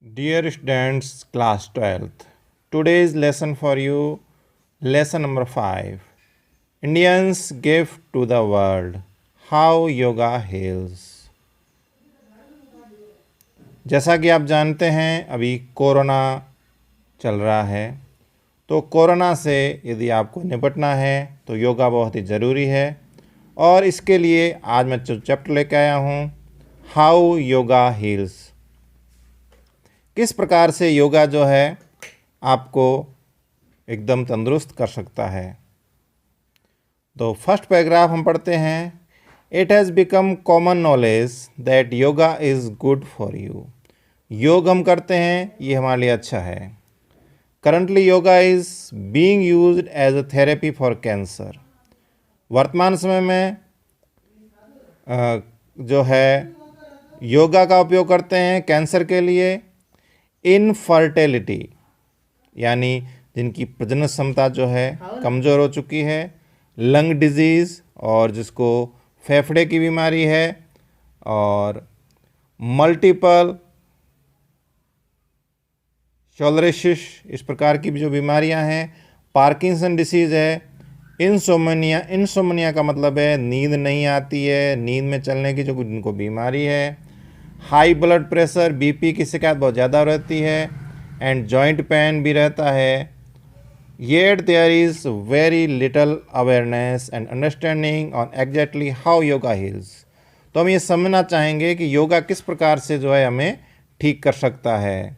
Dear students, class 12th, today's lesson for you, lesson number 5. Indians gift to the world, how yoga heals. जैसा कि आप जानते हैं अभी कोरोना चल रहा है, तो कोरोना से यदि आपको निपटना है तो योगा बहुत ही ज़रूरी है। और इसके लिए आज मैं जो चैप्टर लेकर आया हूँ, हाउ योगा हील्स। किस प्रकार से योगा जो है आपको एकदम तंदुरुस्त कर सकता है। तो फर्स्ट पैराग्राफ हम पढ़ते हैं। It has become common knowledge that yoga is good for you. योग हम करते हैं, ये हमारे लिए अच्छा है। Currently yoga is being used as a therapy for cancer. वर्तमान समय में जो है योगा का उपयोग करते हैं कैंसर के लिए। इनफर्टिलिटी यानी जिनकी प्रजनन क्षमता जो है कमज़ोर हो चुकी है, लंग डिजीज़ और जिसको फेफड़े की बीमारी है, और मल्टीपल स्क्लेरोसिस इस प्रकार की जो बीमारियां हैं, पार्किंसन डिसीज़ है, इंसोमनिया का मतलब है नींद नहीं आती है, नींद में चलने की जो जिनको बीमारी है, हाई ब्लड प्रेशर बीपी की शिकायत बहुत ज़्यादा रहती है, एंड जॉइंट पेन भी रहता है। Yet there is very little awareness and understanding on exactly how yoga heals. तो हम ये समझना चाहेंगे कि योगा किस प्रकार से जो है हमें ठीक कर सकता है,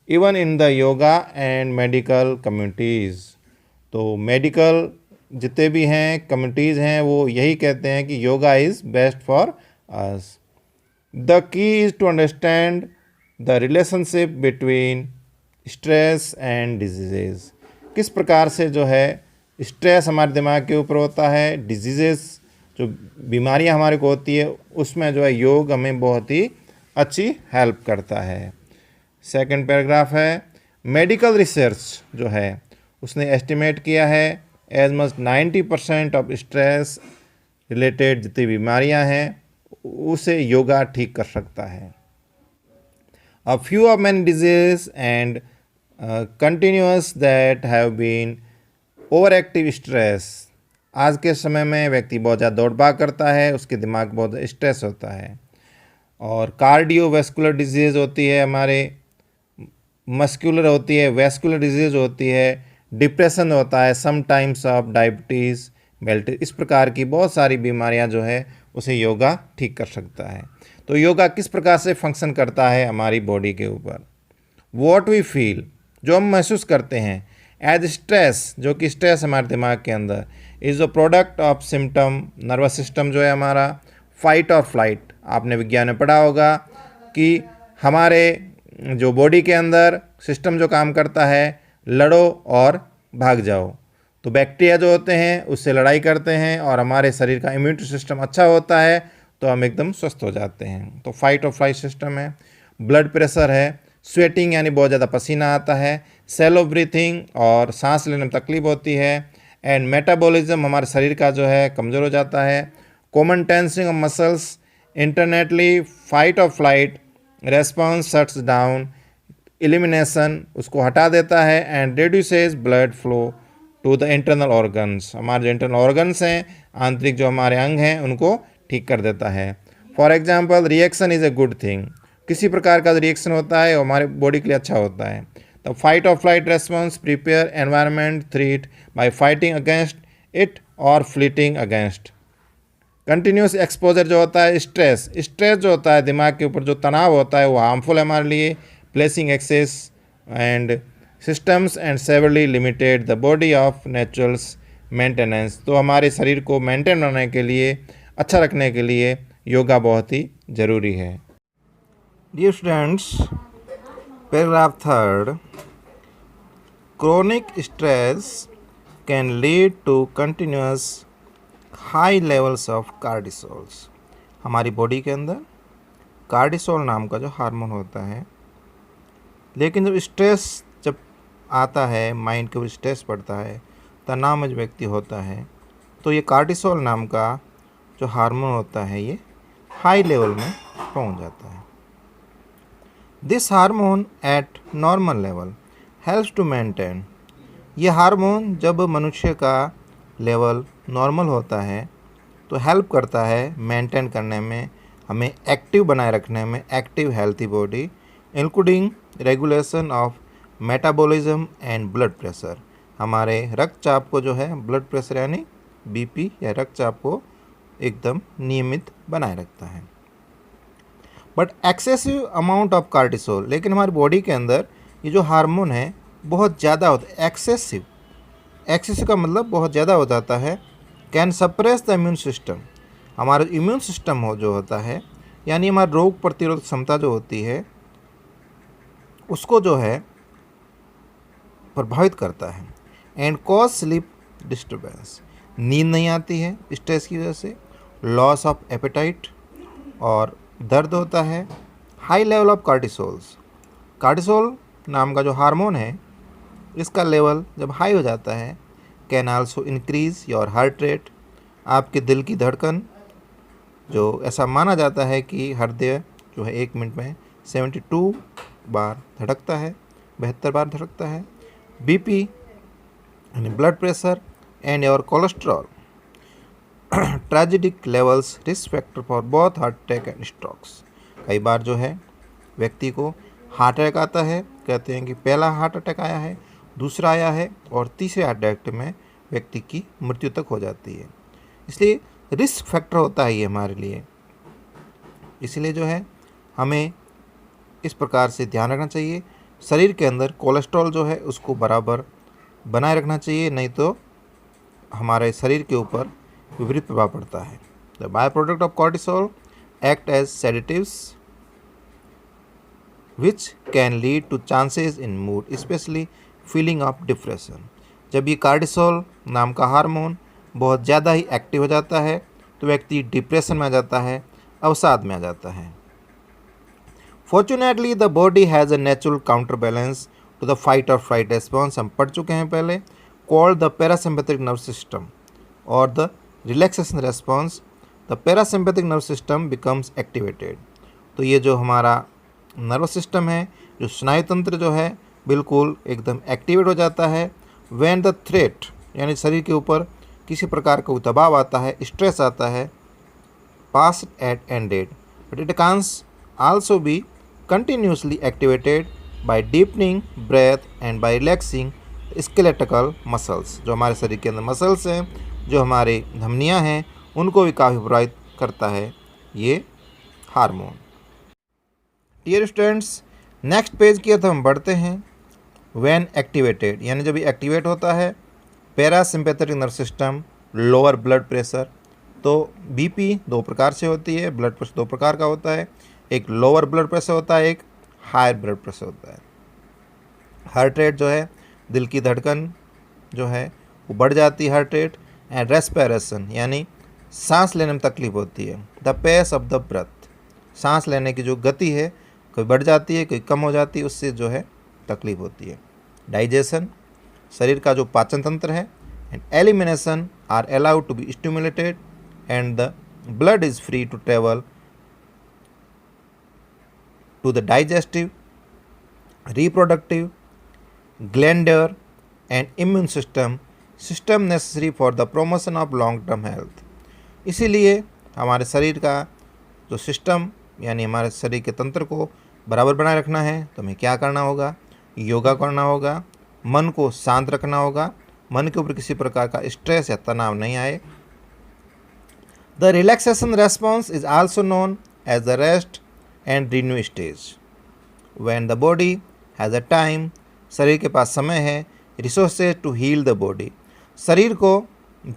even in the yoga and medical communities. तो मेडिकल जितने भी हैं कम्युनिटीज़ हैं वो यही कहते हैं कि yoga is best for us. The key is to understand the relationship between stress and diseases। किस प्रकार से जो है स्ट्रेस हमारे दिमाग के ऊपर होता है, डिजीज़ेस जो बीमारियां हमारे को होती है उसमें जो है योग हमें बहुत ही अच्छी हेल्प करता है। सेकंड पैराग्राफ है। मेडिकल रिसर्च जो है उसने एस्टिमेट किया है as much 90% of stress related जितनी बीमारियां हैं उसे योगा ठीक कर सकता है। A few of many disease and continuous that have been over active stress. आज के समय में व्यक्ति बहुत ज़्यादा दौड़ भाग करता है, उसके दिमाग बहुत स्ट्रेस होता है। और कार्डियोवैस्कुलर डिजीज़ होती है, हमारे मस्कुलर होती है, वैस्कुलर डिजीज़ होती है, डिप्रेशन होता है, समटाइम्स ऑफ डायबिटीज़ मेल्ट। इस प्रकार की बहुत सारी बीमारियां जो है उसे योगा ठीक कर सकता है। तो योगा किस प्रकार से फंक्शन करता है हमारी बॉडी के ऊपर। वॉट वी फील, जो हम महसूस करते हैं, एज स्ट्रेस, जो कि स्ट्रेस हमारे दिमाग के अंदर is a product of symptom. Nervous system जो है हमारा फाइट और फ्लाइट, आपने विज्ञान में पढ़ा होगा कि हमारे जो बॉडी के अंदर सिस्टम जो काम करता है, लड़ो और भाग जाओ। तो बैक्टीरिया जो होते हैं उससे लड़ाई करते हैं और हमारे शरीर का इम्यून सिस्टम अच्छा होता है तो हम एकदम स्वस्थ हो जाते हैं। तो फाइट और फ्लाइट सिस्टम है। ब्लड प्रेशर है, स्वेटिंग यानी बहुत ज़्यादा पसीना आता है, सेलो ब्रीथिंग और सांस लेने में तकलीफ होती है, एंड मेटाबॉलिज्म हमारे शरीर का जो है कमज़ोर हो जाता है। Common tensing of muscles, internally fight और flight response shuts down, elimination उसको हटा देता है, and reduces blood flow to the internal organs. हमारे जो इंटरनल ऑर्गन्स हैं, आंतरिक जो हमारे अंग हैं, उनको ठीक कर देता है। For example, reaction is a good thing. किसी प्रकार का रिएक्शन होता है वो हमारे बॉडी के लिए अच्छा होता है। तो फाइट और flight response prepare environment threat bye fighting against it और फ्लीटिंग अगेंस्ट। कंटिन्यूस एक्सपोजर जो होता है, स्ट्रेस जो होता है दिमाग के ऊपर, जो तनाव होता है वो हार्मफुल है हमारे लिए। Placing excess and systems and severely limited the body of naturals maintenance. तो हमारे शरीर को मेंटेन रहने के लिए, अच्छा रखने के लिए योगा बहुत ही ज़रूरी है। Dear students, paragraph third. Chronic stress can lead to continuous high levels of cortisols. हमारी बॉडी के अंदर कार्टिसोल नाम का जो हार्मोन होता है, लेकिन जब स्ट्रेस जब आता है, माइंड के ऊपर स्ट्रेस पड़ता है, तनाव में जो व्यक्ति होता है, तो ये कार्टिसोल नाम का जो हार्मोन होता है ये हाई लेवल में पहुंच जाता है। This hormone at normal level helps to maintain. ये हार्मोन जब मनुष्य का लेवल नॉर्मल होता है तो हेल्प करता है मेंटेन करने में, हमें एक्टिव बनाए रखने में, active healthy body, including regulation of metabolism and blood pressure. हमारे रक्तचाप को जो है, ब्लड प्रेशर यानी बीपी या रक्तचाप को एकदम नियमित बनाए रखता है। But excessive amount of cortisol, लेकिन हमारी बॉडी के अंदर ये जो हार्मोन है बहुत ज़्यादा होता है। एक्सेसिव का मतलब बहुत ज़्यादा हो जाता है। Can suppress the immune system, हमारा इम्यून सिस्टम जो होता है, यानी हमारी रोग प्रतिरोधक क्षमता जो होती है उसको जो है प्रभावित करता है। एंड कॉज स्लीप डिस्टर्बेंस, नींद नहीं आती है स्ट्रेस की वजह से, लॉस ऑफ एपेटाइट और दर्द होता है। हाई लेवल ऑफ कार्टिसोल्स, कार्टिसोल नाम का जो हार्मोन है इसका लेवल जब हाई हो जाता है, can also increase your heart rate, आपके दिल की धड़कन, जो ऐसा माना जाता है कि हृदय जो है 1 मिनट में 72 बार धड़कता है, 72 बार धड़कता है। बीपी यानी blood pressure and your cholesterol ट्रेजिडिक levels risk factor for both heart attack and strokes. कई बार जो है व्यक्ति को हार्ट अटैक आता है, कहते हैं कि पहला हार्ट अटैक आया है, दूसरा आया है और तीसरे हार्ट अटैक में व्यक्ति की मृत्यु तक हो जाती है। इसलिए रिस्क फैक्टर होता है ये हमारे लिए, इसलिए जो है हमें इस प्रकार से ध्यान रखना चाहिए। शरीर के अंदर कोलेस्ट्रॉल जो है उसको बराबर बनाए रखना चाहिए, नहीं तो हमारे शरीर के ऊपर विपरीत प्रभाव पड़ता है। The by product of cortisol act as sedatives which can lead to chances in mood, specially feeling of depression. जब ये कार्टिसोल नाम का हार्मोन बहुत ज़्यादा ही एक्टिव हो जाता है तो व्यक्ति डिप्रेशन में आ जाता है, अवसाद में आ जाता है। Fortunately the body has a natural counter balance to the fight और फ्लाइट रेस्पॉन्स, हम पढ़ चुके हैं पहले, called the parasympathetic nerve system और the relaxation response. The parasympathetic nerve system becomes activated. तो ये जो हमारा नर्वस सिस्टम है, जो स्नायु तंत्र जो है बिल्कुल एकदम एक्टिवेट हो जाता है। व्हेन द थ्रेट, यानी शरीर के ऊपर किसी प्रकार का दबाव आता है, स्ट्रेस आता है, pass at ended, but it cans also be continuously activated by deepening breath and by relaxing skeletal muscles. जो हमारे शरीर के अंदर मसल्स हैं, जो हमारे धमनियाँ हैं, उनको भी काफ़ी प्रभावित करता है ये hormone. Dear students, next page की तरफ हम बढ़ते हैं। व्हेन एक्टिवेटेड, यानी जब ये एक्टिवेट होता है parasympathetic nerve system, lower blood pressure. तो बीपी 2 प्रकार से होती है, ब्लड प्रेशर 2 प्रकार का होता है, एक लोअर ब्लड प्रेशर होता है, एक हायर ब्लड प्रेशर होता है। हार्ट रेट जो है, दिल की धड़कन जो है वो बढ़ जाती है, हार्ट रेट। एंड रेस्पिरेशन यानी सांस लेने में तकलीफ होती है। The pace of the breath, सांस लेने की जो गति है कोई बढ़ जाती है, कोई कम हो जाती है, उससे जो है तकलीफ होती है। डाइजेशन, शरीर का जो पाचन तंत्र है। And elimination are allowed to be stimulated and the blood is free to travel to the digestive, reproductive, glandular and immune system necessary for the promotion of long term health. इसीलिए हमारे शरीर का जो सिस्टम यानी हमारे शरीर के तंत्र को बराबर बनाए रखना है तो हमें क्या करना होगा? योगा करना होगा, मन को शांत रखना होगा, मन के ऊपर किसी प्रकार का स्ट्रेस या तनाव नहीं आए। The relaxation response is also known as the rest and renew stage. When the body has a time, शरीर के पास समय है, resources to heal the body, शरीर को,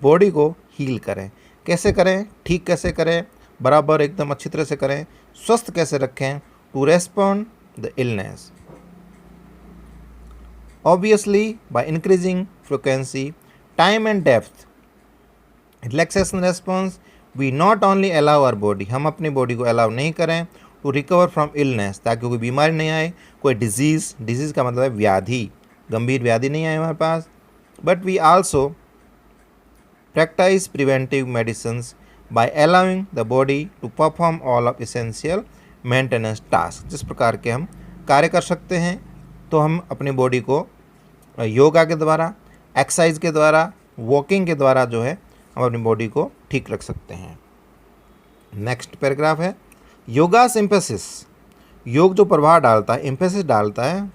बॉडी को हील करें। कैसे करें? ठीक कैसे करें? बराबर एकदम अच्छी तरह से करें। स्वस्थ कैसे रखें? To respond the illness, obviously by increasing frequency, time and depth. Relaxation response, we not only allow our body, हम अपनी बॉडी को अलाउ नहीं करें टू रिकवर फ्रॉम इलनेस, ताकि कोई बीमारी नहीं आए, कोई डिजीज़ का मतलब है व्याधि, गंभीर व्याधि नहीं आए हमारे पास। But we also practice preventive medicines by allowing the body to perform all of essential maintenance task. जिस प्रकार के हम कार्य कर सकते हैं, तो हम अपनी बॉडी को योगा के द्वारा, एक्सरसाइज के द्वारा, वॉकिंग के द्वारा जो है हम अपनी बॉडी को ठीक रख सकते हैं। नेक्स्ट पैराग्राफ है योगास एम्फेसिस। योग जो प्रभाव डालता है, एम्फेसिस डालता है,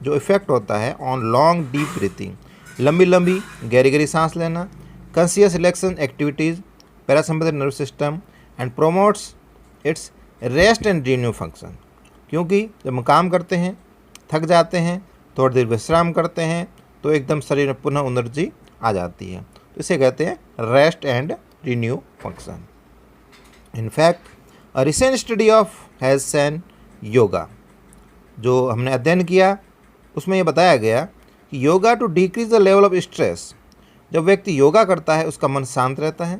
जो इफेक्ट होता है ऑन लॉन्ग डीप ब्रीथिंग, लंबी लंबी गहरी गहरी सांस लेना, conscious relaxation activities, parasympathetic nerve system and promotes it's rest and renew function. क्योंकि जब हम काम करते हैं, थक जाते हैं, थोड़ी देर विश्राम करते हैं, तो एकदम शरीर में पुनः एनर्जी आ जाती है, तो इसे कहते हैं rest and renew function. In fact a recent study of has san yoga, जो हमने अध्ययन किया उसमें ये बताया गया कि yoga to decrease the level of stress. जब व्यक्ति योगा करता है उसका मन शांत रहता है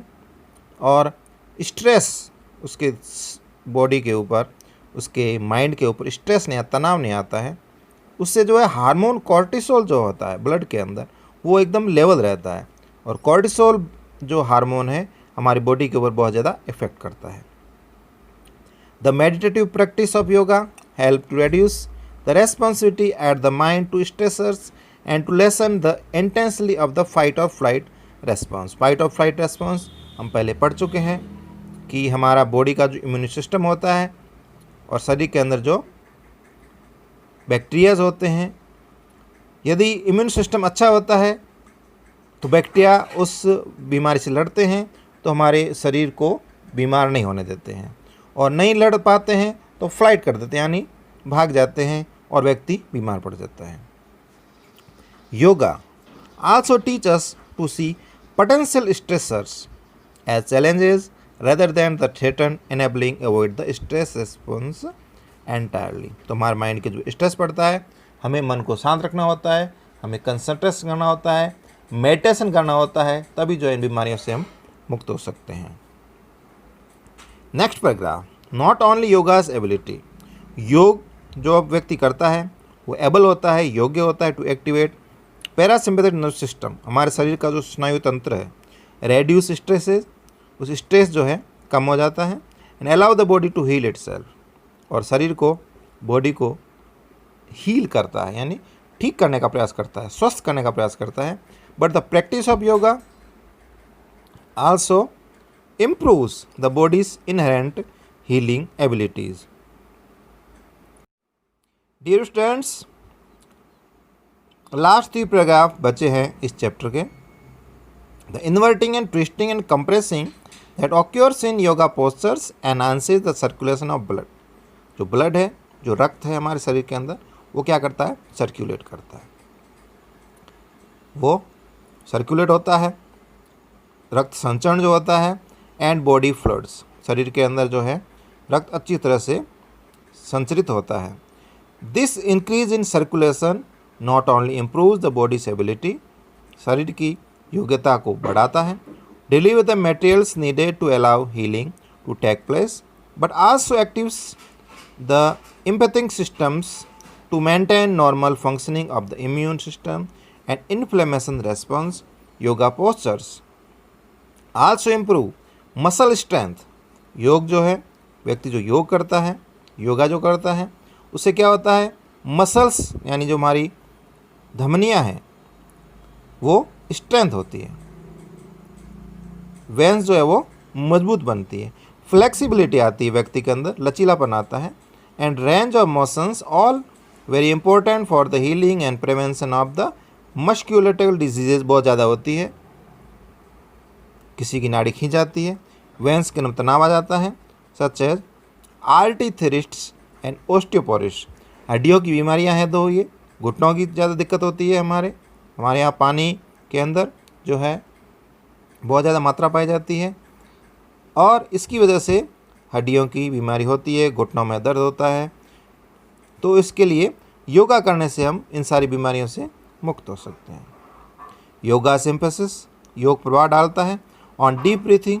और स्ट्रेस उसके बॉडी के ऊपर, उसके माइंड के ऊपर स्ट्रेस नहीं आता, तनाव नहीं आता है। उससे जो है हार्मोन कॉर्टिसोल जो होता है ब्लड के अंदर, वो एकदम लेवल रहता है, और कॉर्टिसोल जो हार्मोन है हमारी बॉडी के ऊपर बहुत ज़्यादा इफेक्ट करता है। The meditative practice of yoga help to reduce the responsitivity at the mind to stressors and to lessen the intensity of the fight or flight response. Fight or flight response हम पहले पढ़ चुके हैं कि हमारा body का जो immune system होता है और शरीर के अंदर जो बैक्टीरियाज होते हैं, यदि इम्यून सिस्टम अच्छा होता है तो बैक्टीरिया उस बीमारी से लड़ते हैं, तो हमारे शरीर को बीमार नहीं होने देते हैं, और नहीं लड़ पाते हैं तो फ्लाइट कर देते हैं, यानी भाग जाते हैं और व्यक्ति बीमार पड़ जाता है। Yoga also teach us to see potential stressors as challenges rather than the threaten, enabling avoid the stress response entirely। तो हमारे माइंड के जो स्ट्रेस पड़ता है, हमें मन को शांत रखना होता है, हमें कंसंट्रेशन करना होता है, मेडिटेशन करना होता है, तभी जो इन बीमारियों से हम मुक्त हो सकते हैं। Next paragraph, not only yoga's ability. योग जो अब व्यक्ति करता है वो एबल होता है, योग्य होता है to activate parasympathetic nerve system, हमारे शरीर का जो स्नायु तंत्र है, रेड्यूस स्ट्रेसेस, उस स्ट्रेस जो है कम हो जाता है, and allow the body to heal itself, और शरीर को, बॉडी को हील करता है, यानी ठीक करने का प्रयास करता है, स्वस्थ करने का प्रयास करता है। But the practice of yoga also improves the body's inherent healing abilities. Dear students, last 3 paragraph बचे हैं इस चैप्टर के। The inverting and twisting and compressing that occurs in yoga postures enhances the circulation of blood। जो blood है, जो रक्त है हमारे शरीर के अंदर, वो क्या करता है, सर्कुलेट करता है, वो सर्कुलेट होता है, रक्त संचरण जो होता है, एंड बॉडी फ्लूइड्स, शरीर के अंदर जो है रक्त अच्छी तरह से संचरित होता है। This increase in circulation not only improves the bodies ability, शरीर की योग्यता को बढ़ाता है, deliver the materials needed to allow healing to take place, but also activates the empathic systems to maintain normal functioning of the immune system and inflammation response. Yoga postures also improve muscle strength। योग जो है, व्यक्ति जो योग करता है, योगा जो करता है, उससे क्या होता है, मसल्स यानी जो हमारी धमनियाँ हैं वो स्ट्रेंथ होती है, वेंस जो है वो मजबूत बनती है, फ्लेक्सिबिलिटी आती है व्यक्ति के अंदर, लचीलापन आता है, and range of motions, all very important for the healing and prevention of the musculoskeletal diseases बहुत ज़्यादा होती है। किसी की नाड़ी खींच जाती है, वेंस के अंदर तनाव आ जाता है, सच एज आर्टिथेरिस्ट्स एंड ओस्टियोपोरिस। हड्डियों की बीमारियां हैं दो, ये घुटनों की ज़्यादा दिक्कत होती है, हमारे यहाँ पानी के अंदर जो है बहुत ज़्यादा मात्रा पाई जाती है, और इसकी वजह से हड्डियों की बीमारी होती है, घुटनों में दर्द होता है। तो इसके लिए योगा करने से हम इन सारी बीमारियों से मुक्त हो सकते हैं। योगा सिंपैसिस, योग प्रभाव डालता है ऑन डीप ब्रीथिंग,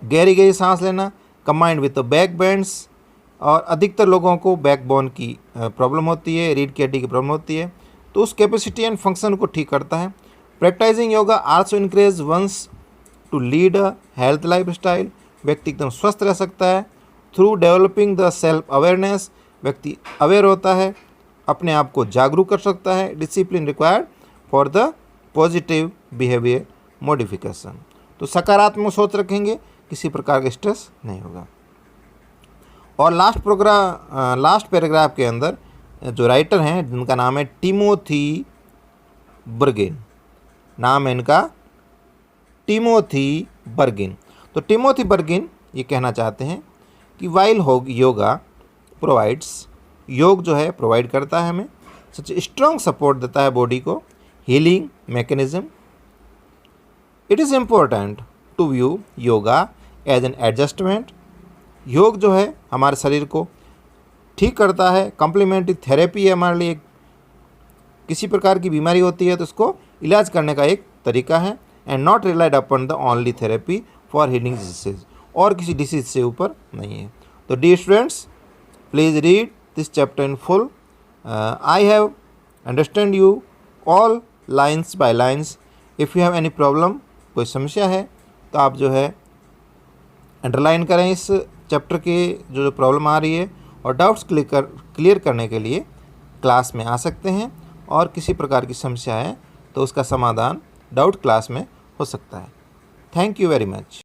गहरी गहरी सांस लेना, combined with the back bends, और अधिकतर लोगों को बैक बोन की प्रॉब्लम होती है, रीढ़ की हड्डी की प्रॉब्लम होती है, तो उस कैपेसिटी एंड फंक्शन को ठीक करता है। Practising yoga also encourage ones to lead a health life style, व्यक्ति एकदम स्वस्थ रह सकता है through developing the self awareness व्यक्ति अवेयर होता है, अपने आप को जागरूक कर सकता है। Discipline required for the positive behaviour modification. तो सकारात्मक सोच रखेंगे, किसी प्रकार का स्ट्रेस नहीं होगा। और लास्ट पैराग्राफ के अंदर जो राइटर हैं जिनका नाम है टिमोथी बर्गिन, नाम है इनका टिमोथी बर्गिन। तो टिमोथी बर्गिन ये कहना चाहते हैं कि वाइल योगा प्रोवाइड्स, योग जो है प्रोवाइड करता है हमें सच स्ट्रॉन्ग सपोर्ट देता है बॉडी को, healing mechanism. It is important to view yoga as an adjustment. योग जो है हमारे शरीर को ठीक करता है, कम्प्लीमेंट्री थेरेपी है हमारे लिए। किसी प्रकार की बीमारी होती है तो उसको इलाज करने का एक तरीका है, and not relied upon the only therapy for healing disease, और किसी डिसीज से ऊपर नहीं है। तो dear students, please read this chapter in full. I have understand you all lines by lines. If you have any problem, कोई समस्या है तो आप जो है अंडरलाइन करें इस चैप्टर के जो प्रॉब्लम आ रही है, और डाउट्स क्लियर करने के लिए क्लास में आ सकते हैं। और किसी प्रकार की समस्या है तो उसका समाधान डाउट क्लास में हो सकता है। Thank you very much.